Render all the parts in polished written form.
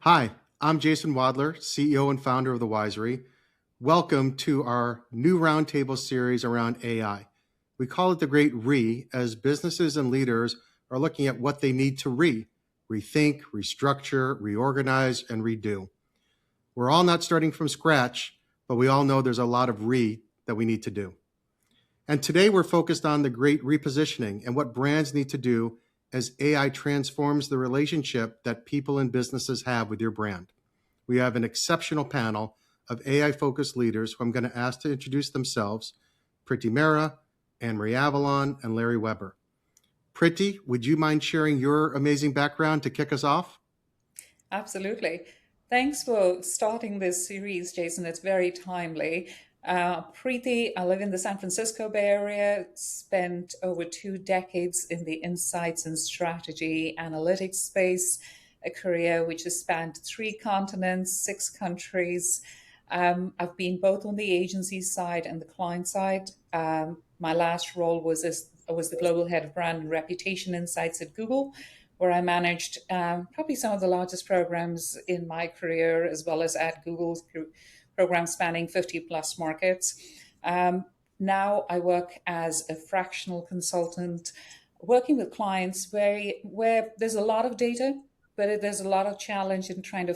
Hi, I'm Jason Wadler, CEO and founder of the Wisory. Welcome to our new Roundtable Series around AI. We call it the Great Re, as businesses and leaders are looking at what they need to rethink, restructure, reorganize, and redo. We're all not starting from scratch, but we all know there's a lot of that we need to do. And today we're focused on the great repositioning and what brands need to do as AI transforms the relationship that people and businesses have with your brand. We have an exceptional panel of AI-focused leaders who I'm going to ask to introduce themselves: Priti Mehra, Avalon, and Larry Weber. Priti, would you mind sharing your amazing background to kick us off? Absolutely. Thanks for starting this series, Jason. It's very timely. Priti, I live in the San Francisco Bay Area, spent over 2 decades in the insights and strategy analytics space, a career which has spanned 3 continents, 6 countries. I've been both on the agency side and the client side. My last role was the global head of brand and reputation insights at Google, where I managed probably some of the largest programs in my career, as well as at Google's programs spanning 50 plus markets. Now I work as a fractional consultant, working with clients where there's a lot of data, but there's a lot of challenge in trying to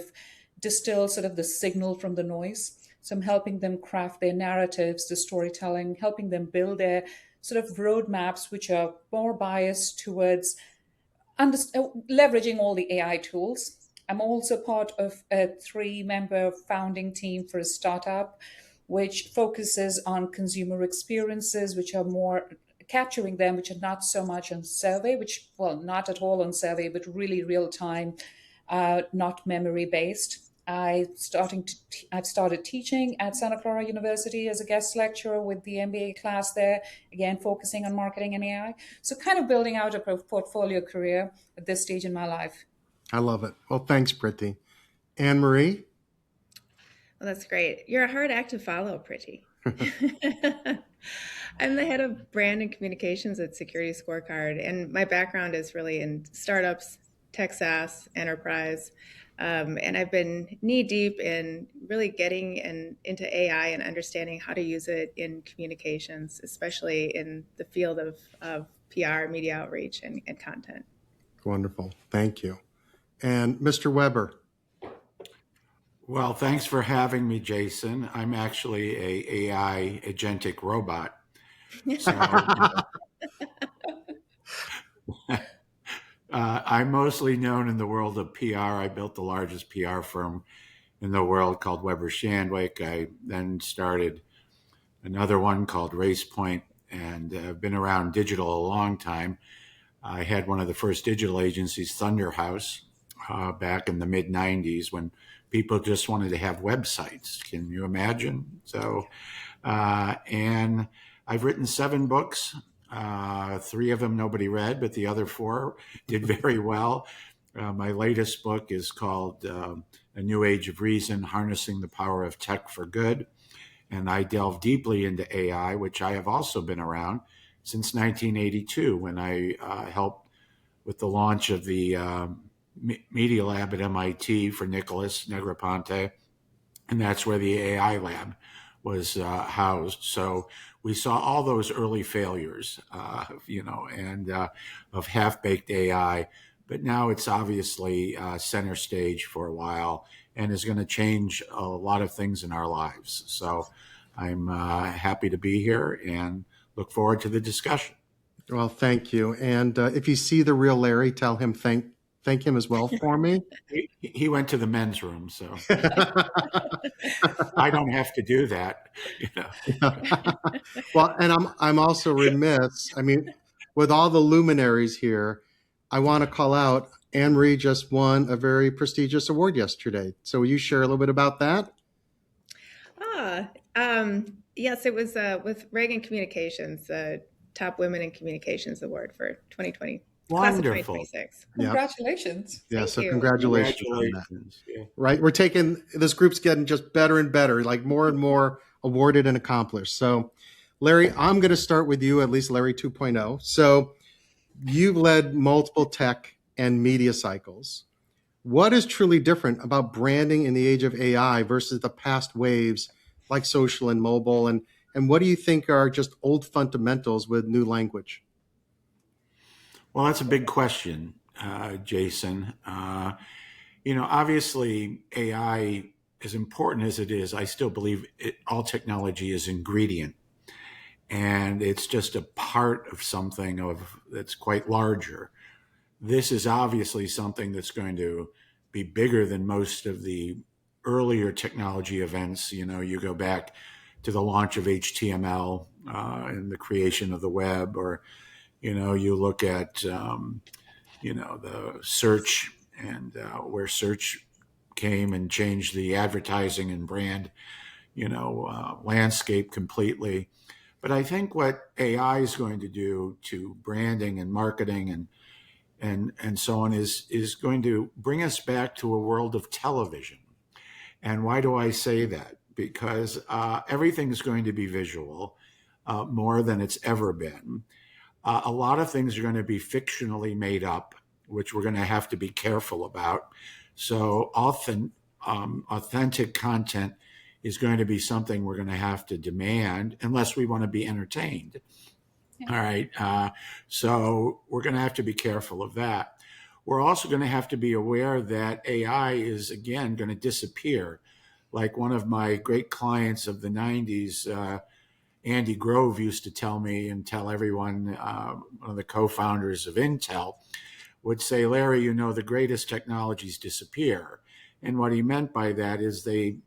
distill sort of the signal from the noise. So I'm helping them craft their narratives, the storytelling, helping them build their sort of roadmaps, which are more biased towards leveraging all the AI tools. I'm also part of a 3-member founding team for a startup, which focuses on consumer experiences, which are more capturing them, which are not so much on survey, not at all on survey, but really real time, not memory based. I've started teaching at Santa Clara University as a guest lecturer with the MBA class there, again, focusing on marketing and AI. So kind of building out a portfolio career at this stage in my life. I love it. Well, thanks, Priti. Anne-Marie? Well, that's great. You're a hard act to follow, Priti. I'm the head of brand and communications at Security Scorecard, and my background is really in startups, tech SaaS, enterprise. And I've been knee deep in really getting into AI and understanding how to use it in communications, especially in the field of PR, media outreach, and content. Wonderful. Thank you. And Mr. Weber? Well, thanks for having me, Jason. I'm actually a AI agentic robot. So, I'm mostly known in the world of PR. I built the largest PR firm in the world called Weber Shandwick. I then started another one called Race Point, and I've been around digital a long time. I had one of the first digital agencies, Thunder House, back in the mid-90s when people just wanted to have websites. Can you imagine? So, and I've written 7 books. 3 of them nobody read, but the other 4 did very well. My latest book is called A New Age of Reason, Harnessing the Power of Tech for Good. And I delve deeply into AI, which I have also been around since 1982 when I helped with the launch of the Media Lab at MIT for Nicholas Negroponte. And that's where the AI lab was housed. So we saw all those early failures, and of half-baked AI. But now it's obviously center stage for a while and is going to change a lot of things in our lives. So I'm happy to be here and look forward to the discussion. Well, thank you. And if you see the real Larry, tell him thank him as well for me. He went to the men's room, so I don't have to do that. Well, and I'm also remiss. I mean, with all the luminaries here, I want to call out Anne-Marie just won a very prestigious award yesterday. So will you share a little bit about that? Yes, it was with Reagan Communications, Top Women in Communications Award for 2020. Wonderful. 2026. Congratulations. Yeah, Thank so you. congratulations on that. Yeah. Right? We're taking, this group's getting just better and better, like more and more awarded and accomplished. So Larry, I'm going to start with you, at least Larry 2.0. So you've led multiple tech and media cycles. What is truly different about branding in the age of AI versus the past waves like social and mobile? And what do you think are just old fundamentals with new language? Well, that's a big question, Jason. Obviously, AI, as important as it is, I still believe all technology is ingredient, and it's just a part of something that's quite larger. This is obviously something that's going to be bigger than most of the earlier technology events. You go back to the launch of HTML and the creation of the web, or you look at the search and where search came and changed the advertising and brand landscape completely. But I think what AI is going to do to branding and marketing and so on is going to bring us back to a world of television. And why do I say that? Because everything's going to be visual more than it's ever been. A lot of things are going to be fictionally made up, which we're going to have to be careful about. So often, authentic content is going to be something we're going to have to demand unless we want to be entertained. All right. So we're going to have to be careful of that. We're also going to have to be aware that AI is, again, going to disappear. Like one of my great clients of the 90s, Andy Grove, used to tell me and tell everyone, one of the co-founders of Intel, would say, Larry, the greatest technologies disappear. And what he meant by that is they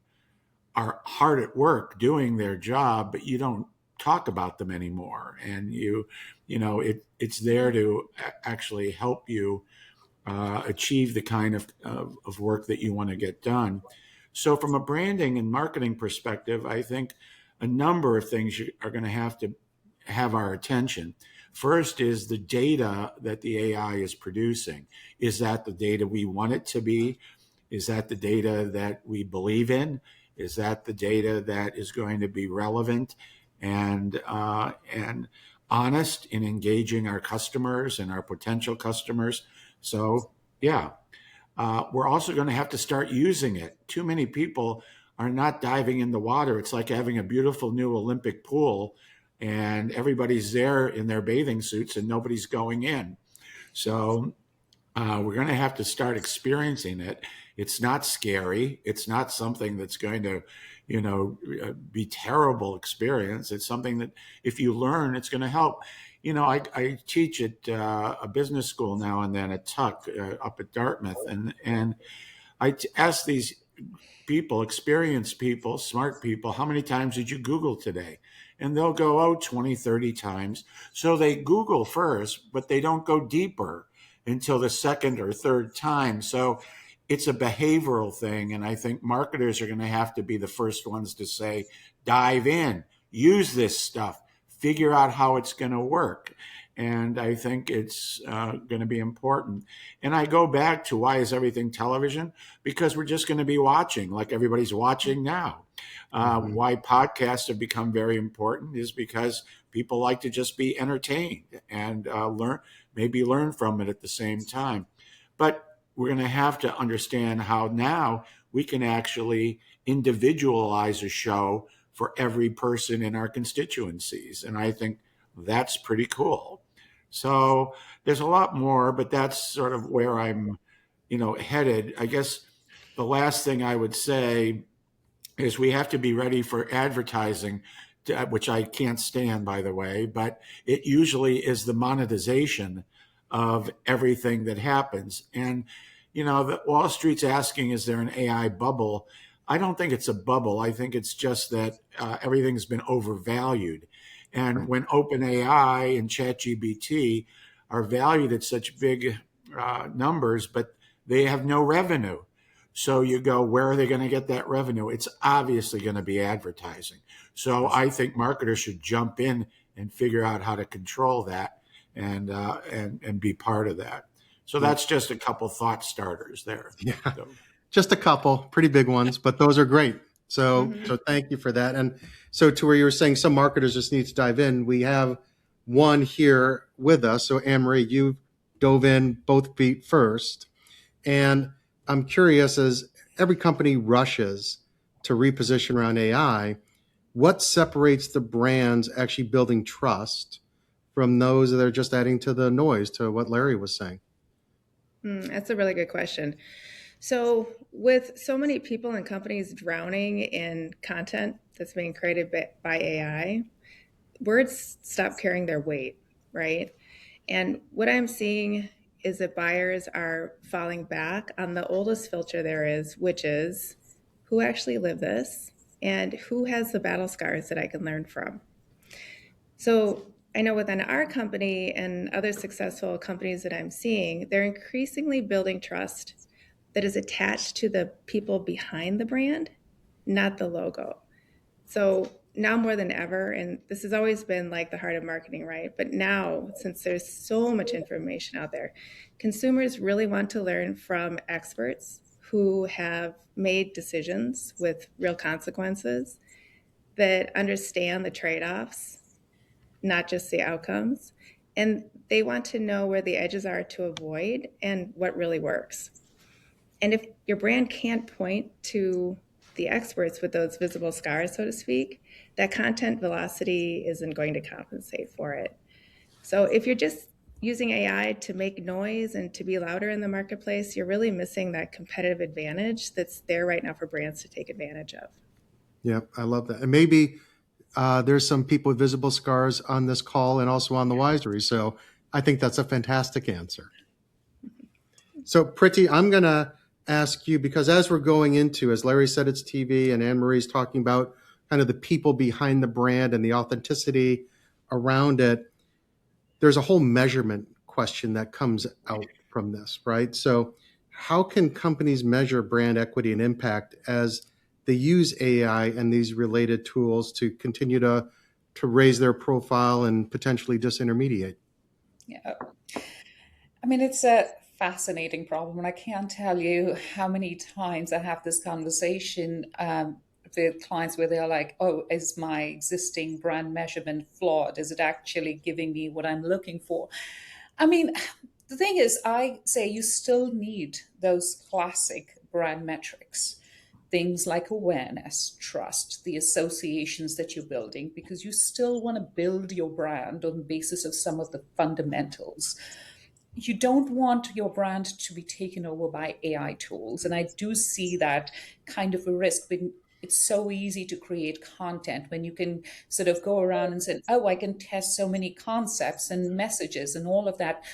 are hard at work doing their job, but you don't talk about them anymore. And it's there to actually help you achieve the kind of work that you want to get done. So from a branding and marketing perspective, I think a number of things are going to have our attention. First is the data that the AI is producing. Is that the data we want it to be? Is that the data that we believe in? Is that the data that is going to be relevant and honest in engaging our customers and our potential customers? So, yeah, we're also going to have to start using it. Too many people are not diving in the water. It's like having a beautiful new Olympic pool and everybody's there in their bathing suits and nobody's going in. So we're going to have to start experiencing it. It's not scary. It's not something that's going to, be terrible experience. It's something that if you learn, it's going to help. I teach at a business school now and then at Tuck up at Dartmouth, and I ask these people, experienced people, smart people, how many times did you Google today? And they'll go, 20, 30 times. So they Google first, but they don't go deeper until the second or third time. So it's a behavioral thing. And I think marketers are going to have to be the first ones to say, dive in, use this stuff, figure out how it's going to work. And I think it's going to be important. And I go back to why is everything television? Because we're just going to be watching like everybody's watching now. Why podcasts have become very important is because people like to just be entertained and learn from it at the same time. But we're going to have to understand how now we can actually individualize a show for every person in our constituencies. And I think that's pretty cool. So there's a lot more, but that's sort of where I'm, headed. I guess the last thing I would say is we have to be ready for advertising, which I can't stand, by the way, but it usually is the monetization of everything that happens. And, that Wall Street's asking, is there an AI bubble? I don't think it's a bubble. I think it's just that everything's been overvalued. And when OpenAI and ChatGPT are valued at such big numbers, but they have no revenue. So you go, where are they going to get that revenue? It's obviously going to be advertising. So I think marketers should jump in and figure out how to control that and be part of that. So that's just a couple thought starters there. Yeah, So. just a couple pretty big ones, but those are great. So thank you for that. And so to where you were saying some marketers just need to dive in, we have one here with us. So Anne-Marie, you dove in both feet first. And I'm curious, as every company rushes to reposition around AI, what separates the brands actually building trust from those that are just adding to the noise, to what Larry was saying? That's a really good question. So, with so many people and companies drowning in content that's being created by AI, words stop carrying their weight, right? And what I'm seeing is that buyers are falling back on the oldest filter there is, which is who actually lived this and who has the battle scars that I can learn from. So I know within our company and other successful companies that I'm seeing, they're increasingly building trust that is attached to the people behind the brand, not the logo. So now more than ever, and this has always been like the heart of marketing, right? But now, since there's so much information out there, consumers really want to learn from experts who have made decisions with real consequences that understand the trade-offs, not just the outcomes. And they want to know where the edges are to avoid and what really works. And if your brand can't point to the experts with those visible scars, so to speak, that content velocity isn't going to compensate for it. So if you're just using AI to make noise and to be louder in the marketplace, you're really missing that competitive advantage that's there right now for brands to take advantage of. Yeah, I love that. And maybe there's some people with visible scars on this call and also on the Wisery. So I think that's a fantastic answer. So Priti, I'm going to ask you, because as we're going into, as Larry said, it's TV, and Anne-Marie's talking about kind of the people behind the brand and the authenticity around it, there's a whole measurement question that comes out from this, right? So how can companies measure brand equity and impact as they use AI and these related tools to continue to raise their profile and potentially disintermediate? Yeah. I mean, it's a fascinating problem, and I can't tell you how many times I have this conversation with clients where they're like, "Oh, is my existing brand measurement flawed? Is it actually giving me what I'm looking for?" I mean, the thing is, I say you still need those classic brand metrics. Things like awareness, trust, the associations that you're building, because you still want to build your brand on the basis of some of the fundamentals. You don't want your brand to be taken over by AI tools. And I do see that kind of a risk when it's so easy to create content, when you can sort of go around and say, oh, I can test so many concepts and messages and all of that.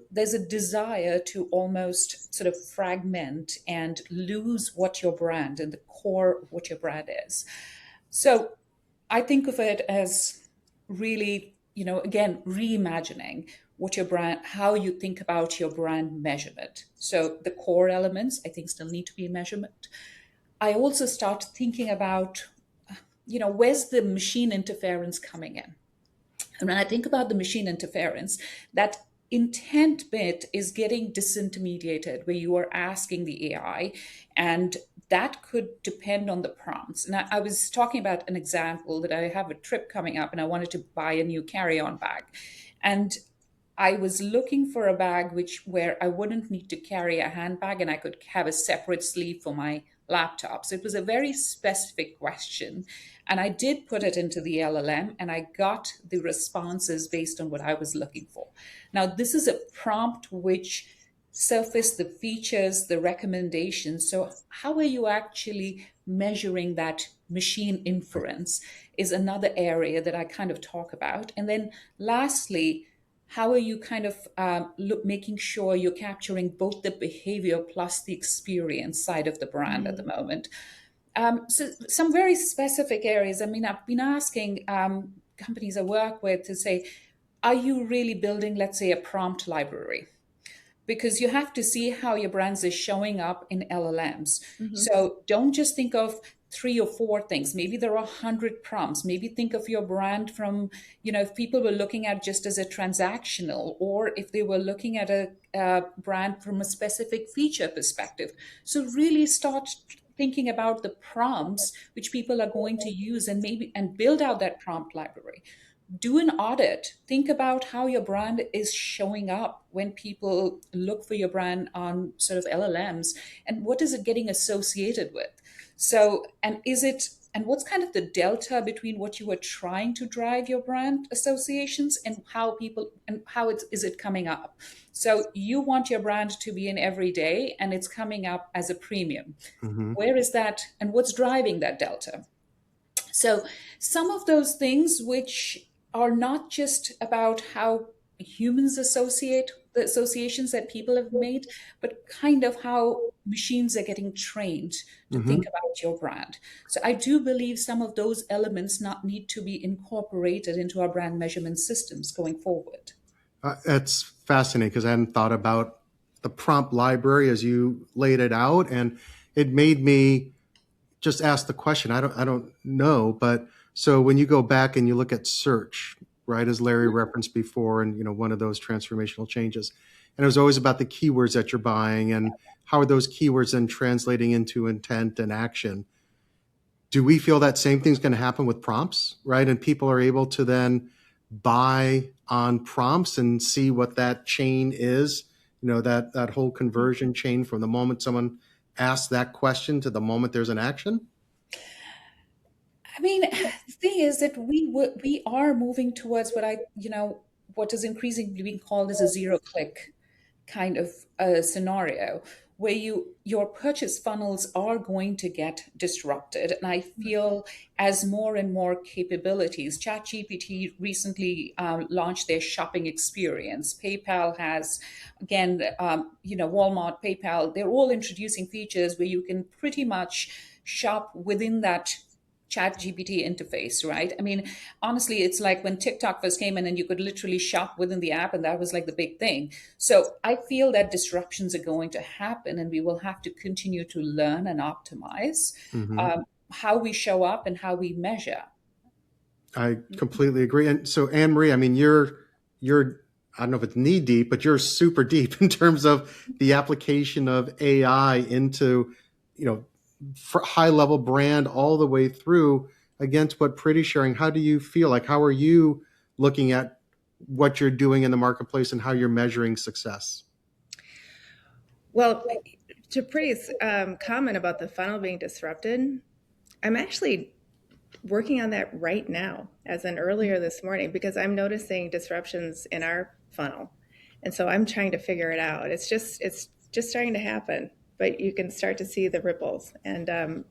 There's a desire to almost sort of fragment and lose what your brand and the core of what your brand is. So I think of it as really, again, reimagining what your brand, how you think about your brand measurement. So the core elements, I think, still need to be measurement. I also start thinking about, where's the machine interference coming in? And when I think about the machine interference, that intent bit is getting disintermediated, where you are asking the AI, and that could depend on the prompts. And I was talking about an example that I have a trip coming up and I wanted to buy a new carry-on bag. And I was looking for a bag where I wouldn't need to carry a handbag and I could have a separate sleeve for my laptop. So it was a very specific question. And I did put it into the LLM and I got the responses based on what I was looking for. Now, this is a prompt which surfaced the features, the recommendations. So how are you actually measuring that machine inference is another area that I kind of talk about. And then lastly, how are you kind of making sure you're capturing both the behavior plus the experience side of the brand at the moment? So some very specific areas. I mean, I've been asking companies I work with to say, are you really building, let's say, a prompt library? Because you have to see how your brands is showing up in LLMs. Mm-hmm. So don't just think of 3 or 4 things. Maybe there are 100 prompts. Maybe think of your brand from, if people were looking at just as a transactional, or if they were looking at a brand from a specific feature perspective. So really start thinking about the prompts which people are going to use and build out that prompt library. do an audit. Think about how your brand is showing up when people look for your brand on sort of LLMs, and what is it getting associated with? So, and what's kind of the delta between what you are trying to drive your brand associations and how people and how is it coming up? So you want your brand to be in every day and it's coming up as a premium. Mm-hmm. Where is that and what's driving that delta? So, some of those things which are not just about how humans associate the associations that people have made, but kind of how machines are getting trained to Mm-hmm. think about your brand. So, I do believe some of those elements not need to be incorporated into our brand measurement systems going forward. That's fascinating because I hadn't thought about the prompt library as you laid it out, and it made me just ask the question. I don't know, but so when you go back and you look at search, right, as Larry referenced before, and one of those transformational changes, and it was always about the keywords that you're buying and how are those keywords then translating into intent and action. Do we feel that same thing's going to happen with prompts, right? And people are able to then buy on prompts and see what that chain is, that whole conversion chain from the moment someone asks that question to the moment there's an action? I mean, the thing is that we are moving towards what is increasingly being called as a zero click kind of scenario where your purchase funnels are going to get disrupted. And I feel as more and more capabilities, ChatGPT recently launched their shopping experience. PayPal has, again, Walmart, PayPal, they're all introducing features where you can pretty much shop within that chat GPT interface, right? I mean, honestly, it's like when TikTok first came in and you could literally shop within the app, and that was like the big thing. So I feel that disruptions are going to happen, and we will have to continue to learn and optimize Mm-hmm. how we show up and how we measure. I completely agree. And so, Anne Marie, I mean, you're I don't know if it's knee deep, but you're super deep in terms of the application of AI into, high level brand all the way through against what Priti's sharing. How do you feel? Like, how are you looking at what you're doing in the marketplace and how you're measuring success? Well, to Priti's comment about the funnel being disrupted, I'm actually working on that right now, as in earlier this morning, because I'm noticing disruptions in our funnel. And so I'm trying to figure it out. It's just starting to happen, but you can start to see the ripples, and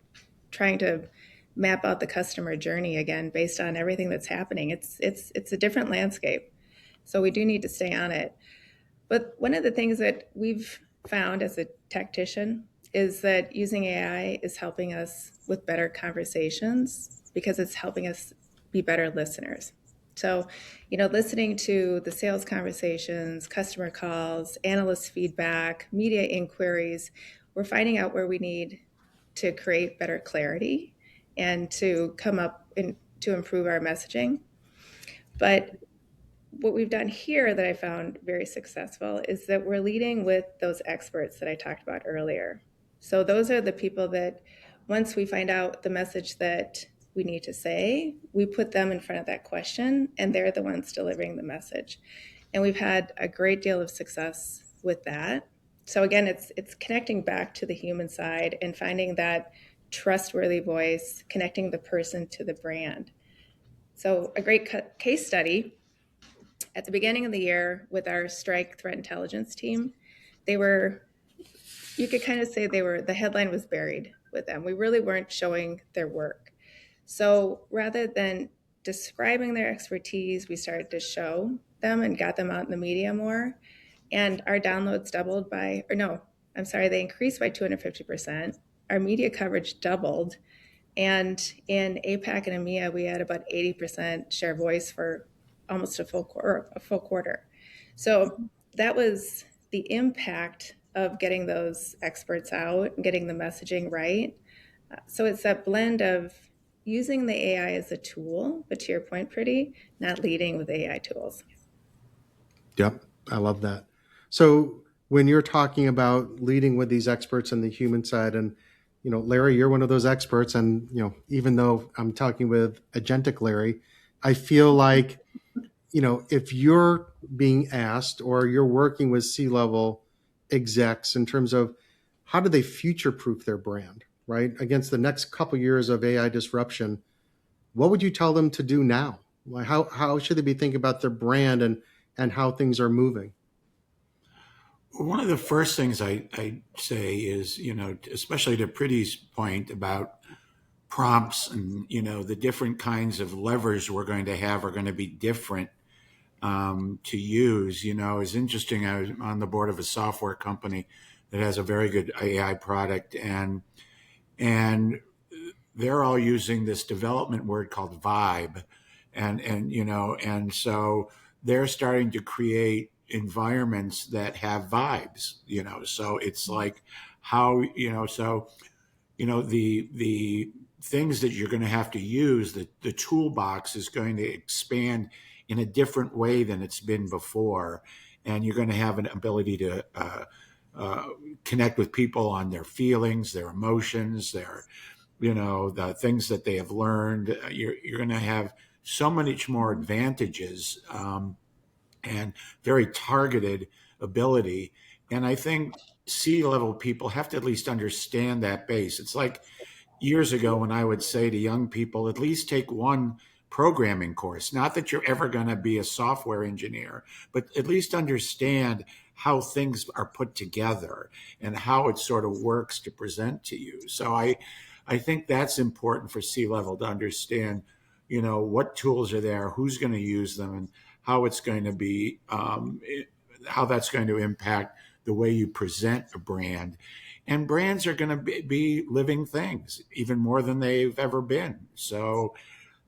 trying to map out the customer journey again based on everything that's happening. It's a different landscape. So we do need to stay on it. But one of the things that we've found as a tactician is that using AI is helping us with better conversations because it's helping us be better listeners. So, listening to the sales conversations, customer calls, analyst feedback, media inquiries, we're finding out where we need to create better clarity and to come up to improve our messaging. But what we've done here that I found very successful is that we're leading with those experts that I talked about earlier. So those are the people that once we find out the message that we need to say, we put them in front of that question, and they're the ones delivering the message. And we've had a great deal of success with that. So again, it's connecting back to the human side and finding that trustworthy voice, connecting the person to the brand. So a great case study at the beginning of the year with our strike threat intelligence team, you could kind of say the headline was buried with them. We really weren't showing their work. So rather than describing their expertise, we started to show them and got them out in the media more. And our downloads they increased by 250%. Our media coverage doubled. And in APAC and EMEA, we had about 80% share voice for almost a full quarter. So that was the impact of getting those experts out and getting the messaging right. So it's that blend of using the AI as a tool, but to your point, Priti, not leading with AI tools. Yep, I love that. So when you're talking about leading with these experts on the human side, and Larry, you're one of those experts, and even though I'm talking with Agentic Larry, I feel like, if you're being asked or you're working with C-level execs in terms of how do they future proof their brand, right? Against the next couple years of AI disruption, what would you tell them to do now? Like how should they be thinking about their brand and how things are moving? One of the first things I say is, especially to Priti's point about prompts and, the different kinds of levers we're going to have are going to be different to use. It's interesting. I was on the board of a software company that has a very good AI product, and they're all using this development word called vibe, and so they're starting to create environments that have vibes. So it's like how so the things that you're going to have to use, the toolbox is going to expand in a different way than it's been before, and you're going to have an ability to connect with people on their feelings, their emotions, the things that they have learned. You're going to have so much more advantages, and very targeted ability. And I think C-level people have to at least understand that base. It's like years ago when I would say to young people, at least take one programming course. Not that you're ever going to be a software engineer, but at least understand how things are put together and how it sort of works to present to you. So I think that's important for C-level to understand, what tools are there, who's going to use them, and how it's going to be, how that's going to impact the way you present a brand. And brands are going to be living things even more than they've ever been. So,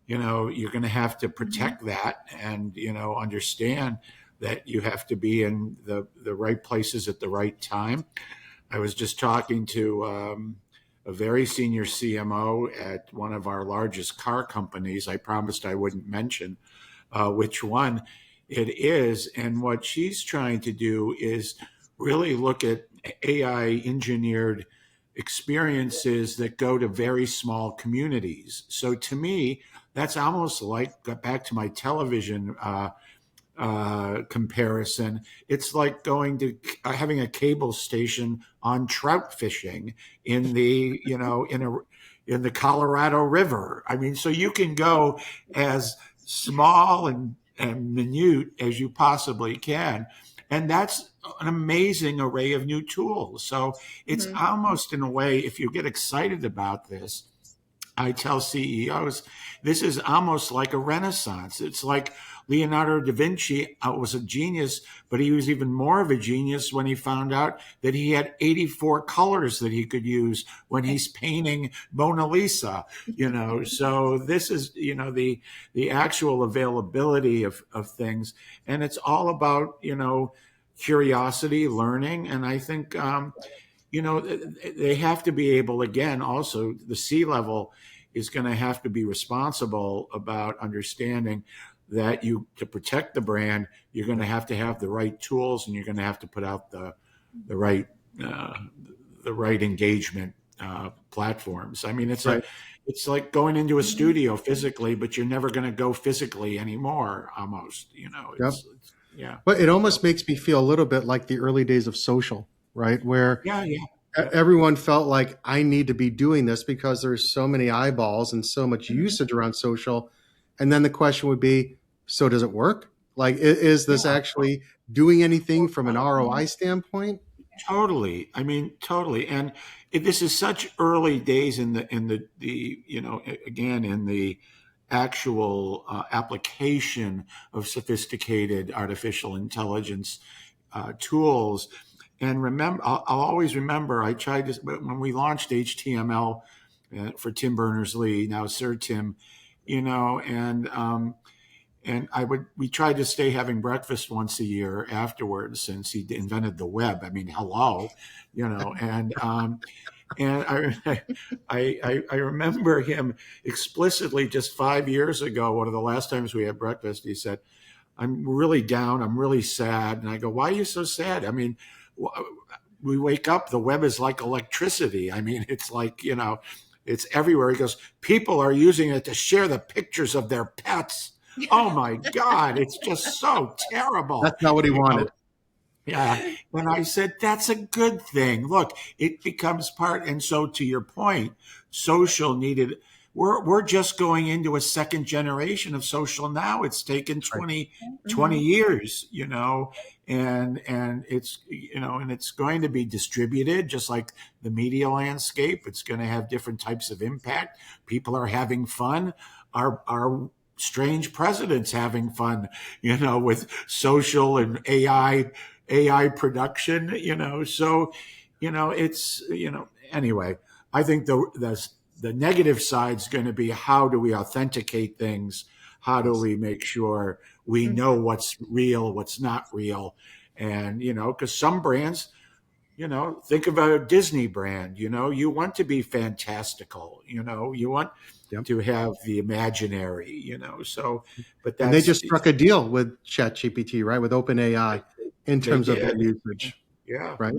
you're going to have to protect that and, understand that you have to be in the right places at the right time. I was just talking to a very senior CMO at one of our largest car companies. I promised I wouldn't mention which one it is. And what she's trying to do is really look at AI engineered experiences that go to very small communities. So to me, that's almost like, back to my television comparison, it's like going to having a cable station on trout fishing in the in the Colorado River. I mean, so you can go as small and minute as you possibly can, and that's an amazing array of new tools. So it's almost, in a way, if you get excited about this, I tell CEOs, this is almost like a renaissance. It's like Leonardo da Vinci was a genius, but he was even more of a genius when he found out that he had 84 colors that he could use when he's painting Mona Lisa. So this is, the actual availability of things. And it's all about, curiosity, learning. And I think, they have to be able, again, also the C-level is going to have to be responsible about understanding that to protect the brand, you're going to have the right tools, and you're going to have to put out the right engagement platforms. I mean, Right. it's like going into a studio physically, but you're never going to go physically anymore. Almost, Yep. yeah. But it almost makes me feel a little bit like the early days of social, right? Where Yeah. everyone felt like I need to be doing this because there's so many eyeballs and so much usage around social. And then the question would be, so does it work? Like, is this actually doing anything from an ROI standpoint? Totally. I mean, totally. And this is such early days in the again, in the actual application of sophisticated artificial intelligence tools. And remember, I'll always remember, I tried to, when we launched HTML for Tim Berners-Lee, now Sir Tim, and we tried to stay having breakfast once a year afterwards, since he invented the web. I mean, hello, and I remember him explicitly just 5 years ago, one of the last times we had breakfast, he said, "I'm really down. I'm really sad." And I go, "Why are you so sad?" I mean, we wake up, the web is like electricity. I mean, it's like, it's everywhere. He goes, "People are using it to share the pictures of their pets." Oh my God, it's just so terrible. That's not what he wanted. Yeah. And I said, that's a good thing. Look, it becomes part. And so to your point, social needed, we're just going into a second generation of social now. It's taken Right. 20 years, and it's going to be distributed just like the media landscape. It's going to have different types of impact. People are having fun. Our strange president's having fun, with social and AI production, so, it's, anyway, I think the negative side is going to be, how do we authenticate things? How do we make sure we know what's real, what's not real? And, because some brands, think of a Disney brand, you want to be fantastical, you want Yep. to have the imaginary, so, but And they just struck a deal with ChatGPT, right? With OpenAI in terms of their usage. Yeah. Right.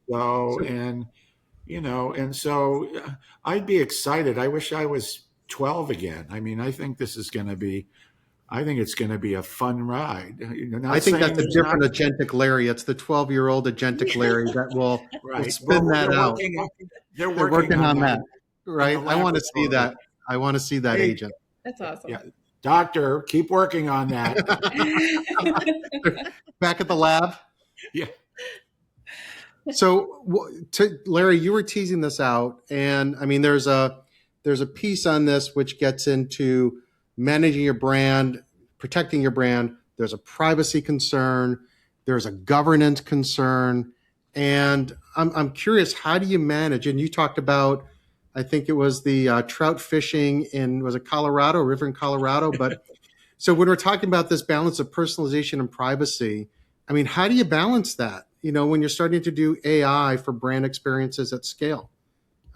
So, and so I'd be excited. I wish I was 12 again. I mean, I think it's going to be a fun ride. I think that's a different agentic Larry. It's the 12-year-old agentic Larry that will spin that out. They're working on that. Right. in the I want to see laboratory. that. I want to see that agent. That's awesome. Yeah. Doctor, keep working on that. Back at the lab. Yeah. So, Larry, you were teasing this out, and I mean, there's a piece on this which gets into managing your brand, protecting your brand. There's a privacy concern. There's a governance concern, and I'm curious, how do you manage? And you talked about, I think it was the trout fishing was it Colorado, a river in Colorado? But so when we're talking about this balance of personalization and privacy, I mean, how do you balance that? When you're starting to do AI for brand experiences at scale.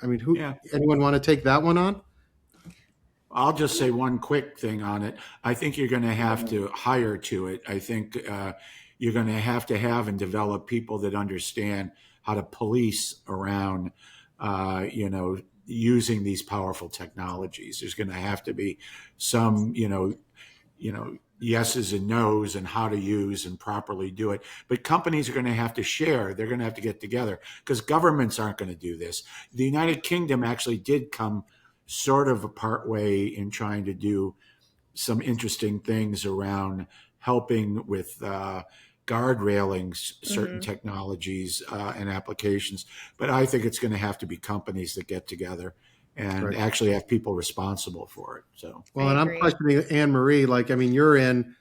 I mean, anyone want to take that one on? I'll just say one quick thing on it. I think you're going to have to hire to it. I think you're going to have and develop people that understand how to police around, using these powerful technologies. There's going to have to be some, yeses and nos and how to use and properly do it. But companies are going to have to share. They're going to have to get together, because governments aren't going to do this. The United Kingdom actually did come sort of a part way in trying to do some interesting things around helping with guardrailing certain technologies and applications. But I think it's going to have to be companies that get together and actually have people responsible for it. So, well, and I'm questioning Anne Marie. Like, I mean, you're in,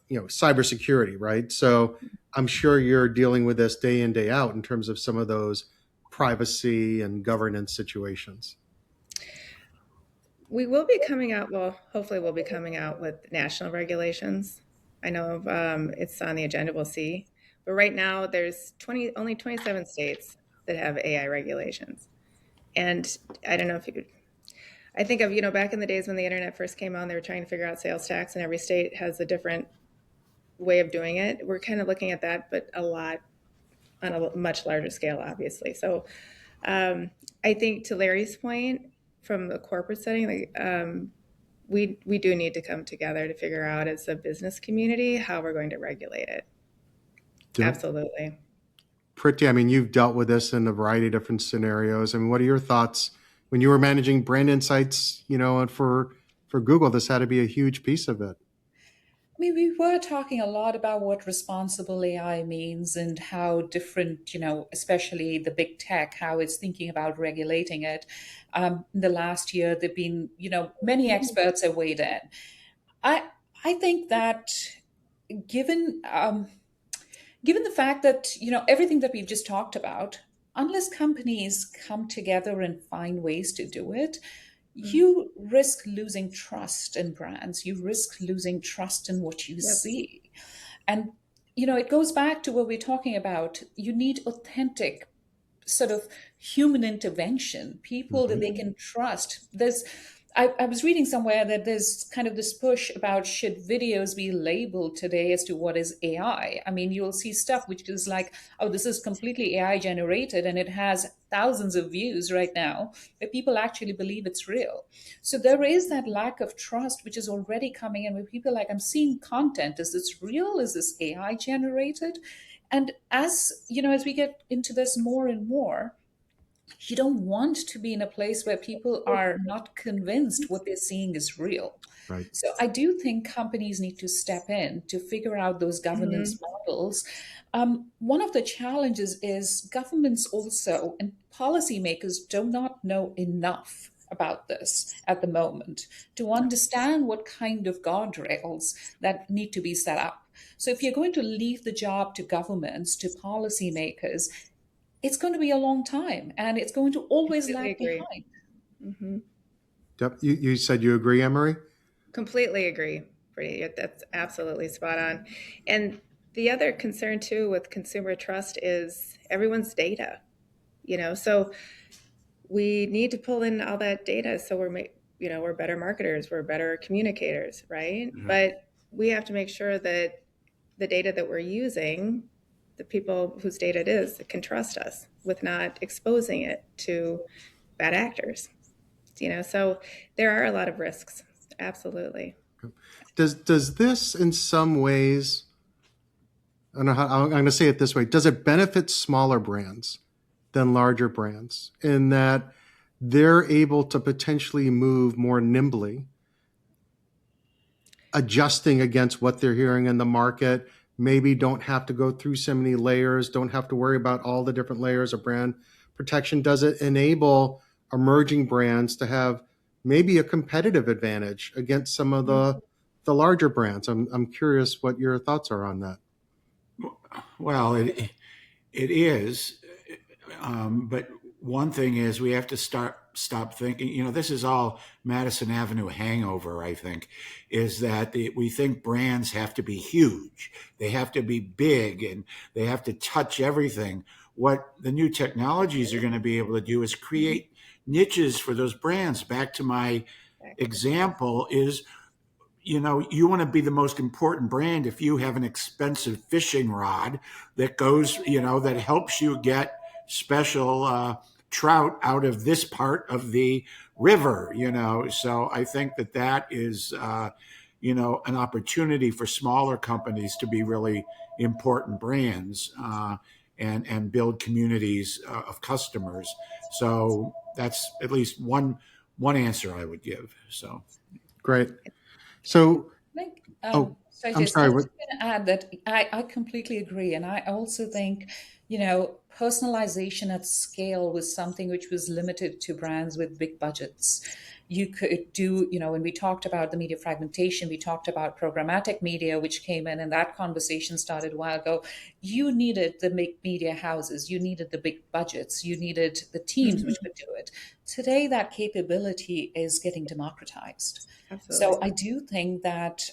cybersecurity, right? So I'm sure you're dealing with this day in, day out in terms of some of those privacy and governance situations. We will be coming out. Well, hopefully, we'll be coming out with national regulations. I know it's on the agenda. We'll see. But right now, there's only 27 states that have AI regulations. And I don't know if I think of, back in the days when the internet first came on, they were trying to figure out sales tax, and every state has a different way of doing it. We're kind of looking at that, but a lot on a much larger scale, obviously. So I think, to Larry's point, from the corporate setting, we do need to come together to figure out, as a business community, how we're going to regulate it. Yeah. Absolutely. Priti, I mean, you've dealt with this in a variety of different scenarios. I mean, what are your thoughts when you were managing brand insights, and for Google, this had to be a huge piece of it. I mean, we were talking a lot about what responsible AI means and how different, especially the big tech, how it's thinking about regulating it. In the last year, there've been, many experts have weighed in. I think that given the fact that, everything that we've just talked about, unless companies come together and find ways to do it, you risk losing trust in brands. You risk losing trust in what you see. And, it goes back to what we're talking about. You need authentic sort of human intervention, people that they can trust. I was reading somewhere that there's kind of this push about, should videos be labeled today as to what is AI? I mean, you'll see stuff which is like, oh, this is completely AI generated, and it has thousands of views right now where people actually believe it's real. So there is that lack of trust which is already coming in, where people are like, I'm seeing content. Is this real? Is this AI generated? And as you know, as we get into this more and more, you don't want to be in a place where people are not convinced what they're seeing is real. Right. So I do think companies need to step in to figure out those governance models. One of the challenges is governments also and policymakers do not know enough about this at the moment to understand what kind of guardrails that need to be set up. So if you're going to leave the job to governments, to policymakers, it's going to be a long time and it's going to always Completely lag agree. behind. Hmm. Yep. You said you agree, Emery? Completely agree. Pretty, that's absolutely spot on. And the other concern too with consumer trust is everyone's data. So we need to pull in all that data so we're better marketers, we're better communicators, right? Yeah. But we have to make sure that the data that we're using, the people whose data it is, can trust us with not exposing it to bad actors. So there are a lot of risks. Absolutely. Does this in some ways, I don't know how, I'm going to say it this way, does it benefit smaller brands than larger brands in that they're able to potentially move more nimbly, adjusting against what they're hearing in the market, maybe don't have to go through so many layers, don't have to worry about all the different layers of brand protection? Does it enable emerging brands to have maybe a competitive advantage against some of the larger brands? I'm curious what your thoughts are on that. Well, it is, but one thing is we have to stop thinking. This is all Madison Avenue hangover. I think is that we think brands have to be huge, they have to be big, and they have to touch everything. What the new technologies are going to be able to do is create niches for those brands. Back to my example is, you want to be the most important brand if you have an expensive fishing rod that goes, that helps you get special trout out of this part of the river, So I think that is, an opportunity for smaller companies to be really important brands and build communities of customers. So that's at least one answer I would give. So Great. So, I think, I'm Jason, sorry. I was going to add that I completely agree. And I also think, personalization at scale was something which was limited to brands with big budgets. You could do, when we talked about the media fragmentation, we talked about programmatic media, which came in, and that conversation started a while ago. You needed the big media houses, you needed the big budgets, you needed the teams which could do it. Today, that capability is getting democratized. Absolutely. So I do think that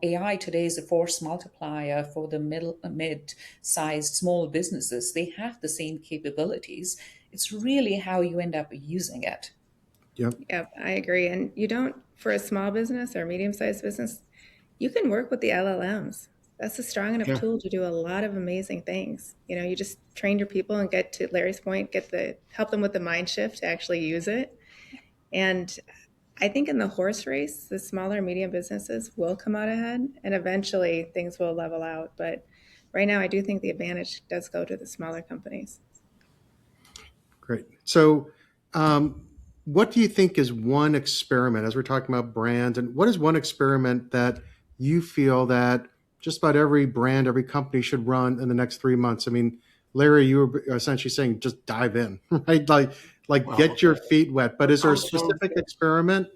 AI today is a force multiplier for the mid-sized small businesses. They have the same capabilities. It's really how you end up using it. Yep, I agree. And you don't, for a small business or medium-sized business, you can work with the LLMs. That's a strong enough tool to do a lot of amazing things. You just train your people and get to Larry's point, help them with the mind shift to actually use it. And I think in the horse race, the smaller medium businesses will come out ahead and eventually things will level out. But right now, I do think the advantage does go to the smaller companies. Great. So, what do you think is one experiment, as we're talking about brands, and what is one experiment that you feel that just about every brand, every company should run in the next 3 months? I mean, Larry, you were essentially saying just dive in, right? Get your feet wet. But is there a specific experiment?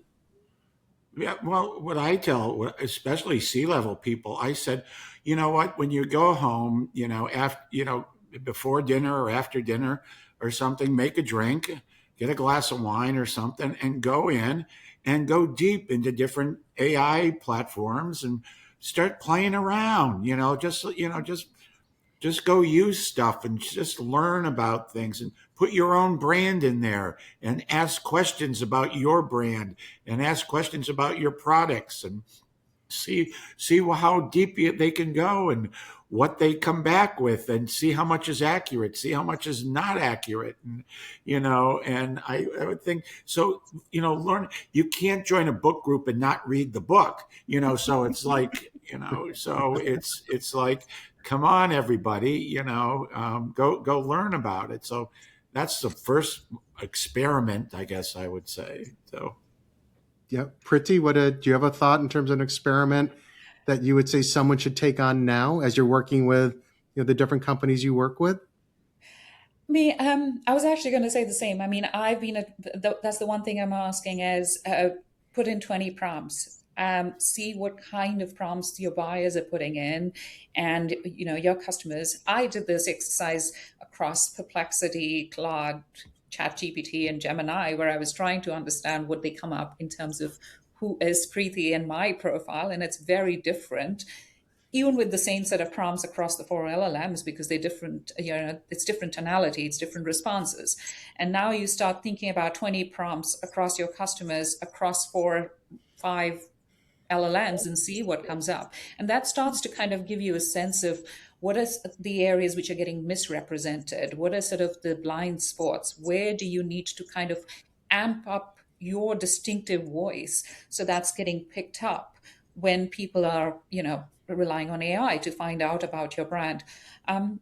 Yeah, well, what I tell, especially C-level people, I said, you know what, when you go home, after, before dinner or after dinner or something, make a drink, get a glass of wine or something, and go in and go deep into different AI platforms and start playing around. Just go use stuff and just learn about things and put your own brand in there and ask questions about your brand and ask questions about your products and see how deep they can go and what they come back with and see how much is accurate, see how much is not accurate. And, and I would think, so, learn, you can't join a book group and not read the book, so it's like, so it's like, come on, everybody, go learn about it. So that's the first experiment, I guess I would say. So. Yeah. Priti, do you have a thought in terms of an experiment that you would say someone should take on now as you're working with the different companies you work with? I was actually going to say the same. I mean, that's the one thing I'm asking is put in 20 prompts. See what kind of prompts your buyers are putting in and, your customers. I did this exercise across Perplexity, Claude, ChatGPT, and Gemini, where I was trying to understand what they come up in terms of who is Preeti in my profile. And it's very different even with the same set of prompts across the four LLMs, because they're different, it's different tonality, it's different responses. And now you start thinking about 20 prompts across your customers, across 4, 5 LLMs, and see what comes up. And that starts to kind of give you a sense of what are the areas which are getting misrepresented? What are sort of the blind spots? Where do you need to kind of amp up your distinctive voice so that's getting picked up when people are, relying on AI to find out about your brand.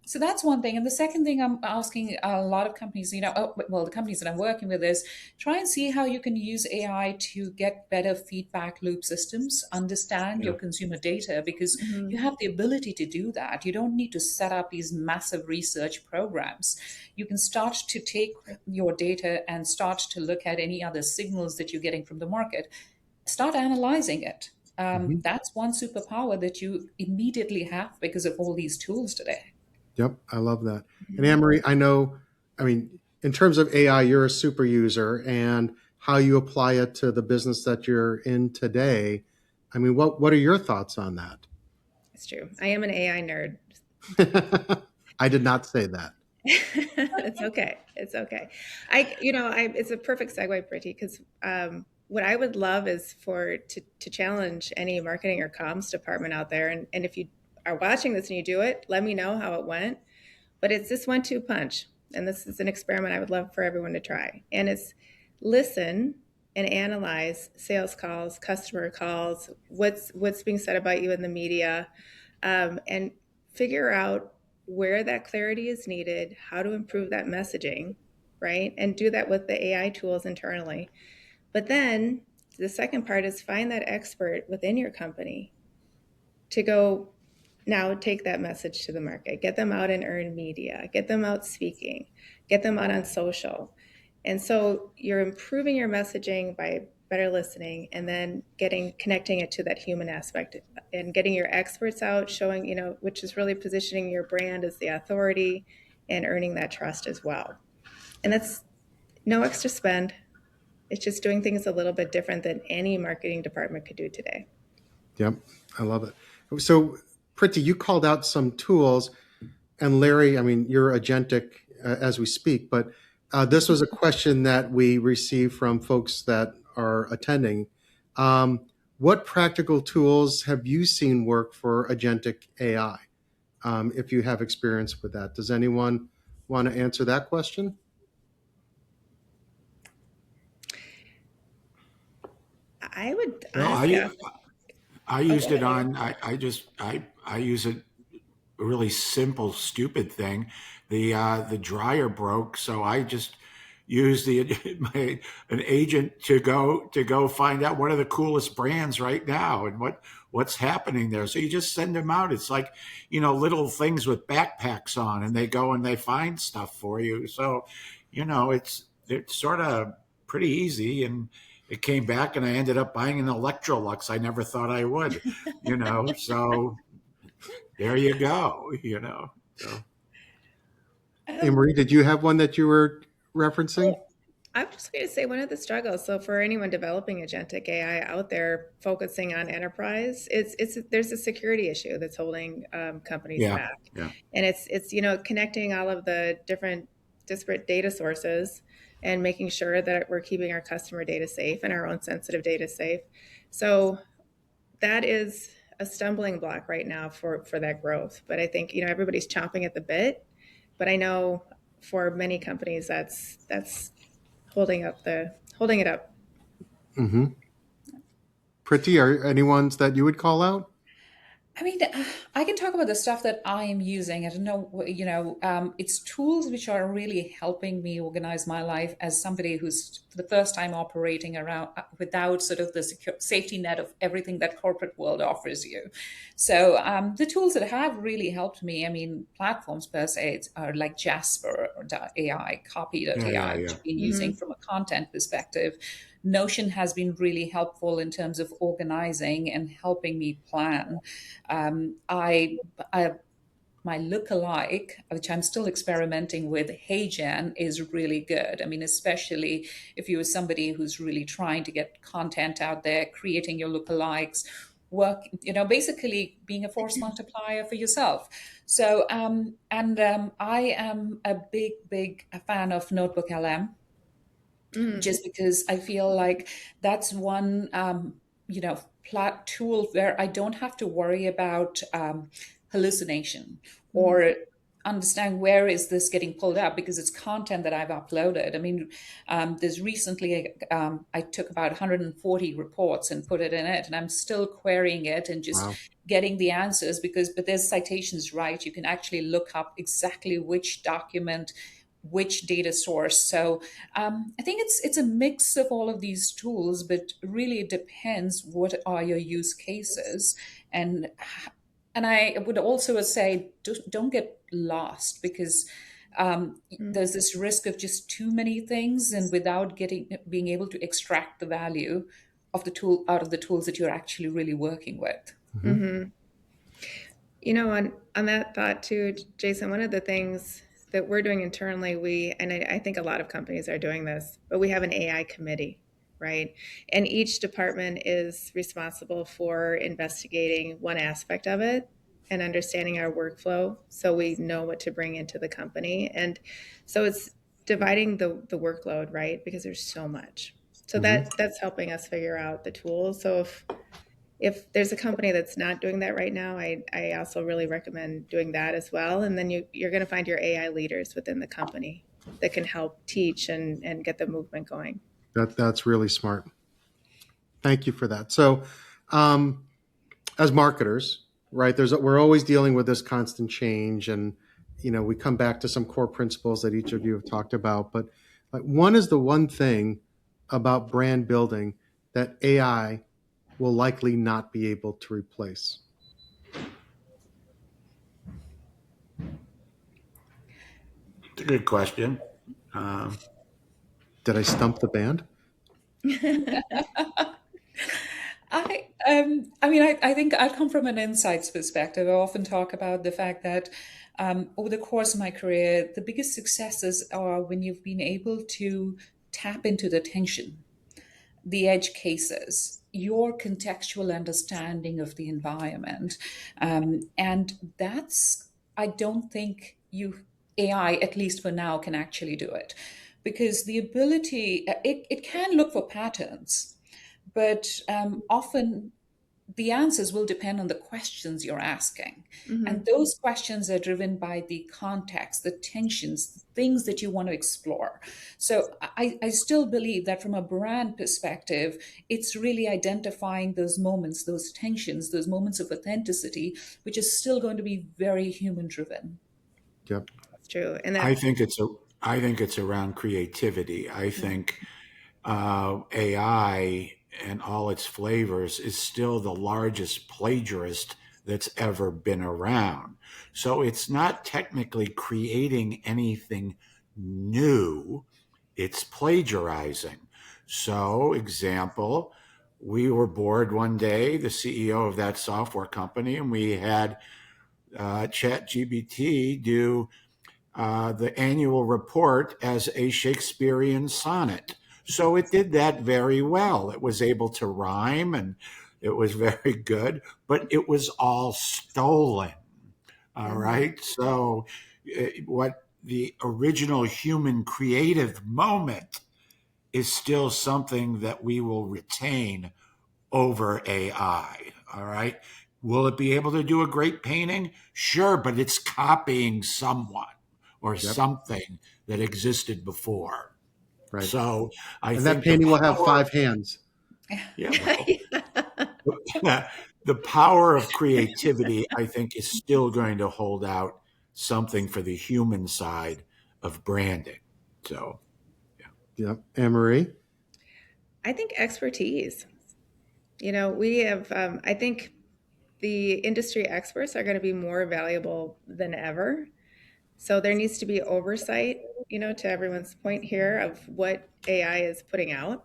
So that's one thing. And the second thing I'm asking a lot of companies, the companies that I'm working with is try and see how you can use AI to get better feedback loop systems, understand your consumer data, because you have the ability to do that. You don't need to set up these massive research programs. You can start to take your data and start to look at any other signals that you're getting from the market, start analyzing it. That's one superpower that you immediately have because of all these tools today. Yep, I love that. And Anne-Marie, in terms of AI, you're a super user, and how you apply it to the business that you're in today. What are your thoughts on that? It's true. I am an AI nerd. I did not say that. It's okay. It's okay. It's a perfect segue, Priti, because what I would love is to challenge any marketing or comms department out there. And if you are watching this and you do it, let me know how it went. But it's this 1-2 punch. And this is an experiment I would love for everyone to try. And it's listen and analyze sales calls, customer calls, what's being said about you in the media, and figure out where that clarity is needed, how to improve that messaging, right? And do that with the AI tools internally. But then the second part is find that expert within your company to go now take that message to the market, get them out in earned media, get them out speaking, get them out on social. And so you're improving your messaging by better listening and then connecting it to that human aspect and getting your experts out, showing, which is really positioning your brand as the authority and earning that trust as well. And that's no extra spend. It's just doing things a little bit different than any marketing department could do today. Yep, I love it. So, Priti, you called out some tools, and Larry, you're agentic as we speak, but this was a question that we received from folks that are attending. What practical tools have you seen work for agentic AI? If you have experience with that, does anyone want to answer that question? I would. I used it on. I use it. A really simple, stupid thing. The dryer broke, so I just used an agent to go find out what are the coolest brands right now and what's happening there. So you just send them out. It's like little things with backpacks on, and they go and they find stuff for you. So it's sort of pretty easy. And it came back, and I ended up buying an Electrolux. I never thought I would. So. There you go, So. Anne-Marie, did you have one that you were referencing? I'm just going to say one of the struggles. So for anyone developing agentic AI out there focusing on enterprise, there's a security issue that's holding companies back. Yeah. And it's connecting all of the different disparate data sources and making sure that we're keeping our customer data safe and our own sensitive data safe. So that is a stumbling block right now for that growth. But I think, everybody's chomping at the bit. But I know for many companies that's holding it up. Mm-hmm. Priti, are any ones that you would call out? I mean, I can talk about the stuff that I am using. I don't know, it's tools which are really helping me organize my life as somebody who's for the first time operating around without sort of the safety net of everything that corporate world offers you. So the tools that have really helped me, I mean, platforms per se are like Jasper or AI, Yeah, Copy.ai, which yeah. I've been using Mm-hmm. from a content perspective. Notion has been really helpful in terms of organizing and helping me plan. I my lookalike, which I'm still experimenting with, HeyGen, is really good. I mean, especially if you're somebody who's really trying to get content out there, creating your lookalikes, work, basically being a force multiplier for yourself. So, I am a big fan of Notebook LM, Mm-hmm. just because I feel like that's one tool where I don't have to worry about hallucination or understand where is this getting pulled up because it's content that I've uploaded. I mean, there's recently I took about 140 reports and put it in it, and I'm still querying it and just Wow. getting the answers but there's citations, right? You can actually look up exactly which document, which data source. So I think it's a mix of all of these tools, but really it depends what are your use cases. And I would also say don't get lost because there's this risk of just too many things and without being able to extract the value of the tool out of the tools that you're actually really working with. Mm-hmm. Mm-hmm. On that thought too, Jason, one of the things that we're doing internally, and I think a lot of companies are doing this, but we have an AI committee, right? And each department is responsible for investigating one aspect of it and understanding our workflow so we know what to bring into the company. And so it's dividing the workload, right? Because there's so much. So Mm-hmm. that's helping us figure out the tools. So if there's a company that's not doing that right now, I also really recommend doing that as well. And then you're going to find your AI leaders within the company that can help teach and get the movement going. That's really smart. Thank you for that. So, as marketers, right, we're always dealing with this constant change, and we come back to some core principles that each of you have talked about. But like, one is the one thing about brand building that AI will likely not be able to replace. It's a good question. Did I stump the band? I think I come from an insights perspective. I often talk about the fact that over the course of my career, the biggest successes are when you've been able to tap into the tension, the edge cases, your contextual understanding of the environment. And I don't think AI, at least for now, can actually do it. Because the ability, it can look for patterns, but often the answers will depend on the questions you're asking. Mm-hmm. And those questions are driven by the context, the tensions, the things that you want to explore. So I still believe that from a brand perspective, it's really identifying those moments, those tensions, those moments of authenticity, which is still going to be very human driven. Yep. That's true. And I that, think it's around creativity. I think AI and all its flavors is still the largest plagiarist that's ever been around. So it's not technically creating anything new, it's plagiarizing. So, example, we were bored one day, the CEO of that software company, and we had ChatGPT do the annual report as a Shakespearean sonnet. So it did that very well. It was able to rhyme and it was very good, but it was all stolen. All right. So, what the original human creative moment is still something that we will retain over AI. All right. Will it be able to do a great painting? Sure, but it's copying someone or Yep. something that existed before. Right. So I And that think painting will have 5 hands. yeah, well, the power of creativity, I think, is still going to hold out something for the human side of branding. So, Yep. Anne-Marie? I think expertise. We have, I think the industry experts are going to be more valuable than ever. So there needs to be oversight, to everyone's point here of what AI is putting out.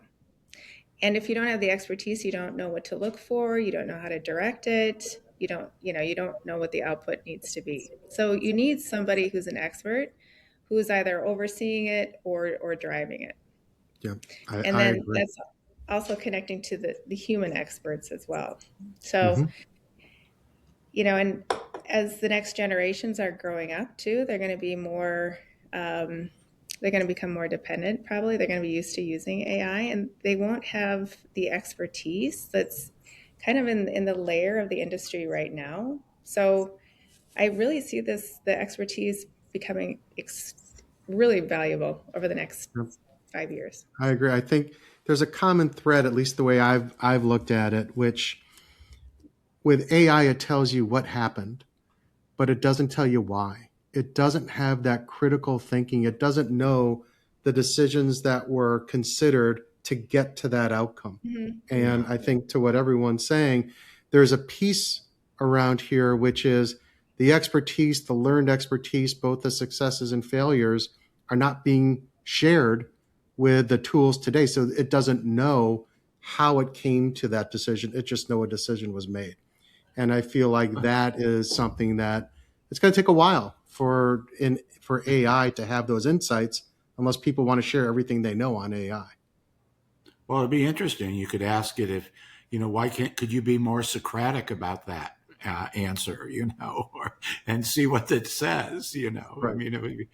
And if you don't have the expertise, you don't know what to look for, you don't know how to direct it, you don't know what the output needs to be. So you need somebody who's an expert who's either overseeing it or driving it. Yeah, And I then agree. that's also connecting to the human experts as well. So, Mm-hmm. And as the next generations are growing up too, they're going to be more, they're going to become more dependent probably. They're going to be used to using AI and they won't have the expertise that's kind of in the layer of the industry right now. So I really see the expertise becoming really valuable over the next Yep. 5 years. I agree. I think there's a common thread, at least the way I've looked at it, which with AI it tells you what happened, but it doesn't tell you why. It doesn't have that critical thinking. It doesn't know the decisions that were considered to get to that outcome. Mm-hmm. And yeah. I think to what everyone's saying, there's a piece around here, which is the expertise, the learned expertise, both the successes and failures are not being shared with the tools today. So it doesn't know how it came to that decision. It just know a decision was made. And I feel like that is something that it's going to take a while for AI to have those insights, unless people want to share everything they know on AI. Well, it'd be interesting. You could ask it if, why could you be more Socratic about that answer, and see what it says, Right. I mean, it would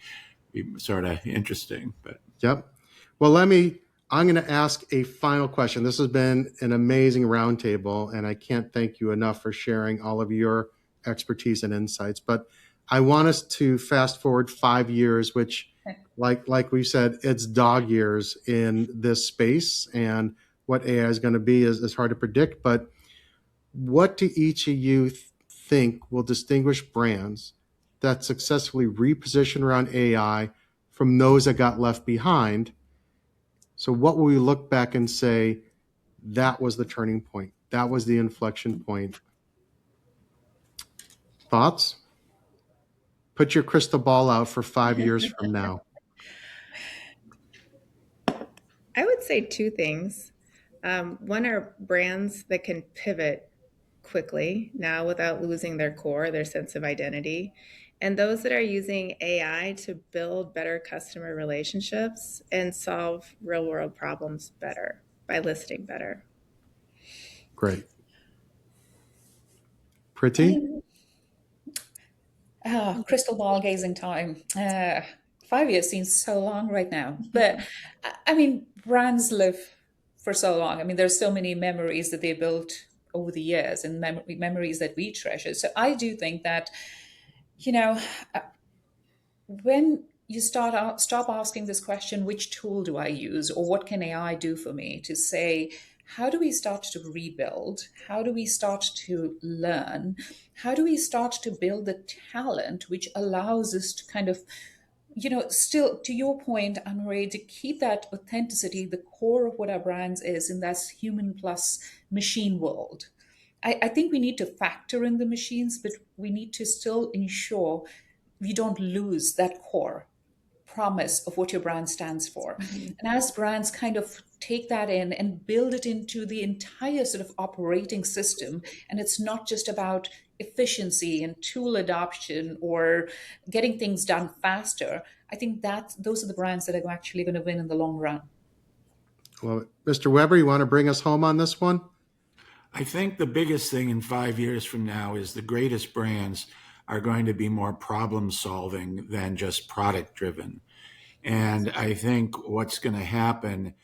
be sort of interesting, but. Yep. Well, I'm going to ask a final question. This has been an amazing roundtable, and I can't thank you enough for sharing all of your expertise and insights. But I want us to fast forward 5 years, which, like we said, it's dog years in this space, and what AI is going to be is hard to predict. But what do each of you think will distinguish brands that successfully reposition around AI from those that got left behind? So what will we look back and say, that was the turning point? That was the inflection point. Thoughts? Put your crystal ball out for 5 years from now. I would say two things. One are brands that can pivot quickly now without losing their core, their sense of identity, and those that are using AI to build better customer relationships and solve real world problems better by listening better. Great. Priti? Crystal ball gazing time. 5 years seems so long right now. But I mean, brands live for so long. I mean, there's so many memories that they built over the years and memories that we treasure. So I do think that, you know, when you stop asking this question, which tool do I use or what can AI do for me, to say, how do we start to rebuild? How do we start to learn? How do we start to build the talent which allows us to kind of, still, to your point, Anne-Marie, to keep that authenticity, the core of what our brands is in that human plus machine world. I think we need to factor in the machines, but we need to still ensure we don't lose that core promise of what your brand stands for. Mm-hmm. And as brands kind of take that in and build it into the entire sort of operating system, and it's not just about efficiency and tool adoption or getting things done faster, I think that those are the brands that are actually going to win in the long run. Well, Mr. Weber, you want to bring us home on this one? I think the biggest thing in 5 years from now is the greatest brands are going to be more problem solving than just product driven. And I think what's going to happen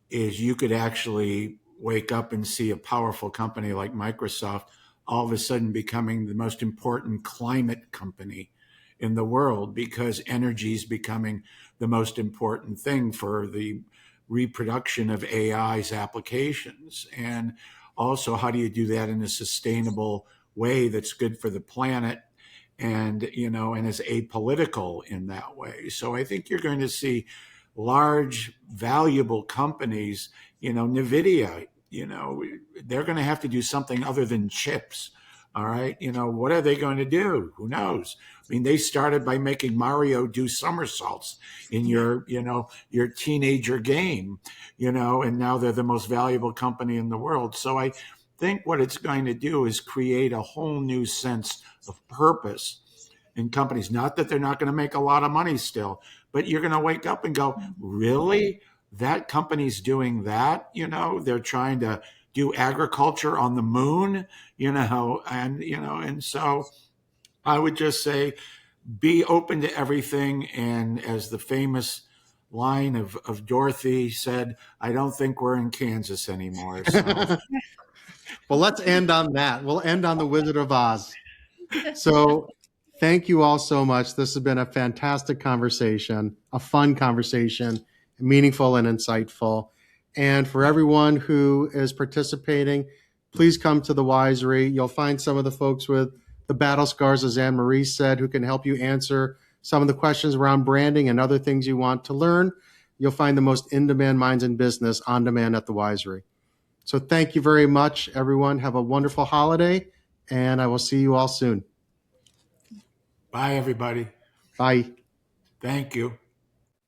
is you could actually wake up and see a powerful company like Microsoft all of a sudden becoming the most important climate company in the world, because energy is becoming the most important thing for the reproduction of AI's applications. And also, how do you do that in a sustainable way that's good for the planet, and and is apolitical in that way? So I think you're going to see large, valuable companies, NVIDIA, they're going to have to do something other than chips. All right. What are they going to do? Who knows? I mean, they started by making Mario do somersaults in your teenager game, and now they're the most valuable company in the world. So I think what it's going to do is create a whole new sense of purpose in companies. Not that they're not going to make a lot of money still, but you're going to wake up and go, really? That company's doing that? They're trying to do agriculture on the moon, and so I would just say, be open to everything. And as the famous line of Dorothy said, I don't think we're in Kansas anymore. So Well, let's end on that. We'll end on the Wizard of Oz. So thank you all so much. This has been a fantastic conversation, a fun conversation, meaningful and insightful. And for everyone who is participating, please come to the Wisory. You'll find some of the folks with the battle scars, as Anne-Marie said, who can help you answer some of the questions around branding and other things you want to learn. You'll find the most in-demand minds in business on demand at the Wisory. So thank you very much, everyone. Have a wonderful holiday, and I will see you all soon. bye, everybody. Bye. Thank you.